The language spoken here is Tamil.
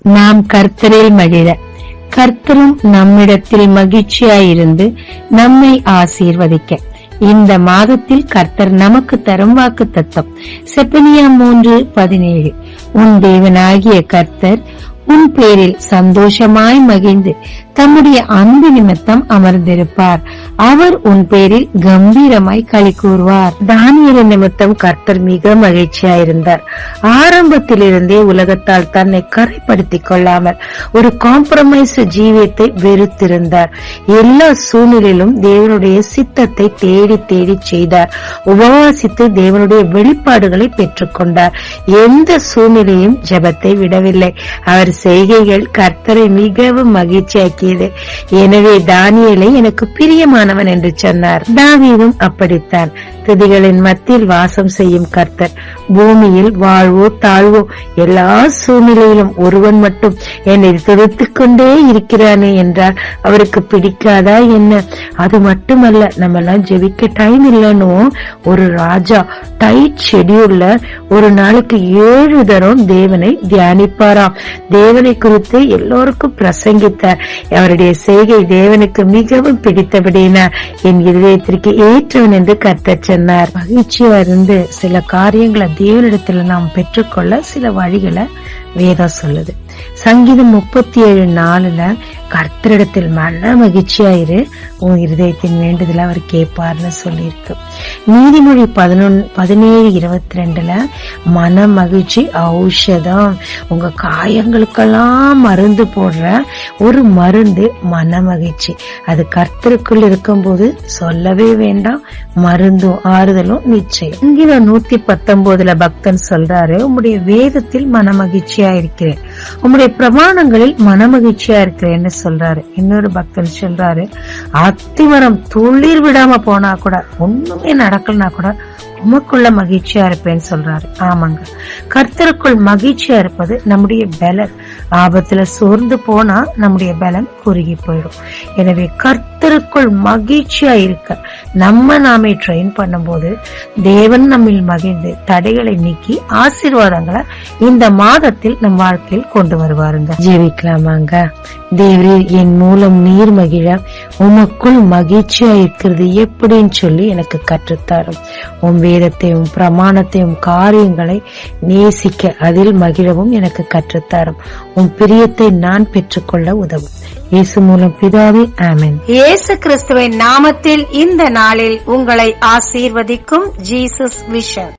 நாம் கர்த்தரில் மகிழ, கர்த்தரும் நம்மிடத்தில் மகிழ்ச்சியாயிருந்து நம்மை ஆசீர்வதிக்க இந்த மாதத்தில் கர்த்தர் நமக்கு தரும் வாக்கு தத்தம். செப்பனியா 3:17. உன் தேவனாகிய கர்த்தர் உன் பேரில் சந்தோஷமாய் மகிழ்ந்து தம்முடைய அன்பு நிமித்தம் அமர்ந்திருப்பார். அவர் உன் பேரில் கம்பீரமாய் களி கூறுவார். தானியேல் நிமித்தம் கர்த்தர் மிக மகிழ்ச்சியாயிருந்தார். ஆரம்பத்திலிருந்தே உலகத்தால் தன்னை கரைப்படுத்திக் கொள்ளாமல் ஒரு காம்ப்ரமைஸ் ஜீவியத்தை வெறுத்திருந்தார். எல்லா சூழ்நிலையிலும் தேவனுடைய சித்தத்தை தேடி தேடி செய்தார். உபவாசித்து தேவனுடைய வெளிப்பாடுகளை பெற்றுக் கொண்டார். எந்த சூழ்நிலையும் ஜெபத்தை விடவில்லை. அவர் செய்கைகள் கர்த்தரை மிகவும் மகிழ்ச்சியாக்கியது. எனவே தானியேலை எனக்கு பிரியமானவன் என்று சொன்னார். தாவீதும் அப்படித்தான். துதிகளின் மத்தியில் வாசம் செய்யும் கர்த்தர் பூமியில் வாழ்வோ தாழ்வோ எல்லா சூழ்நிலையிலும் ஒருவன் மட்டும் என்னை துதித்துக் கொண்டே இருக்கிறானே என்றால் அவருக்கு பிடிக்காதா என்ன? அது மட்டுமல்ல, நம்ம எல்லாம் ஜெபிக்க டைம் இல்லைன்னு ஒரு ராஜா டைட் ஷெட்யூல்ல ஒரு நாளைக்கு 7 தரம் தேவனை தியானிப்பாராம். தேவனை குறித்து எல்லோருக்கும் பிரசங்கித்தார். அவருடைய செய்கை தேவனுக்கு மிகவும் பிடித்தபடினா என் இதயத்திற்கு ஏற்றவன் என்று கர்த்தர் சொன்னார். மகிழ்ச்சியா இருந்து சில காரியங்களை தேவனிடத்துல நாம் பெற்றுக்கொள்ள சில வழிகளை வேதம் சொல்லுது. சங்கீதம் 37:4 கர்த்தரிடத்தில் மன மகிழ்ச்சியாயிரு, உன் இருதயத்தின் வேண்டுதல அவர் கேட்பார்னு சொல்லியிருக்கு. நீதிமொழி 17:22 மன மகிழ்ச்சி ஔஷதம். உங்க காயங்களுக்கெல்லாம் மருந்து போடுற ஒரு மருந்து மன மகிழ்ச்சி. அது கர்த்தருக்குள் இருக்கும் போது சொல்லவே வேண்டாம், மருந்தும் ஆறுதலும் நிச்சயம். சங்கீதம் 119 பக்தன் சொல்றாரு, உம்முடைய வேதத்தில் மன மகிழ்ச்சியா இருக்கிறேன், உம்முடைய பிரமாணங்களில் மன மகிழ்ச்சியா இருக்கிறேன்னு சொல்றாரு. இன்னொரு பக்தன் சொல்றாரு, அத்திமரம் துளிர் விடாம போனா கூட, ஒண்ணுமே நடக்கலனா கூட உமக்குள்ள மகிழ்ச்சியா இருப்பேன்னு சொல்றாரு. ஆமாங்க, கர்த்தருக்குள் மகிழ்ச்சியா இருப்பது நம்முடைய பலன். ஆபத்துல சோர்ந்து போனா நம்முடைய பலன் குறுகி போயிடும். எனவே கர்த்தருக்குள் மகிழ்ச்சியா இருக்க நாமே ட்ரெயின் பண்ணும்போது தேவன் நம்மில் மகிழ்ந்து தடைகளை நீக்கி ஆசீர்வாதங்களை இந்த மாதத்தில் நம் வாழ்க்கையில் கொண்டு வருவாருங்க. ஜீவிக்கலாமாங்க. தேவரீர் என் மூலம் நீர் மகிழ உமக்குள் மகிழ்ச்சியா இருக்கிறது எப்படின்னு சொல்லி எனக்கு கற்றுத்தாரும். உன் வேதத்தையும் பிரமாணத்தையும் காரியங்களை நேசிக்க அதில் மகிழவும் எனக்கு கற்றுத்தாரும். உன் பிரியத்தை நான் பெற்றுக்கொள்ள உதவும். இயேசு மூலம் பிதாவே, ஆமென். இயேசு கிறிஸ்துவின் நாமத்தில் இந்த நாளில் உங்களை ஆசீர்வதிக்கும் ஜீசஸ் விஷன்.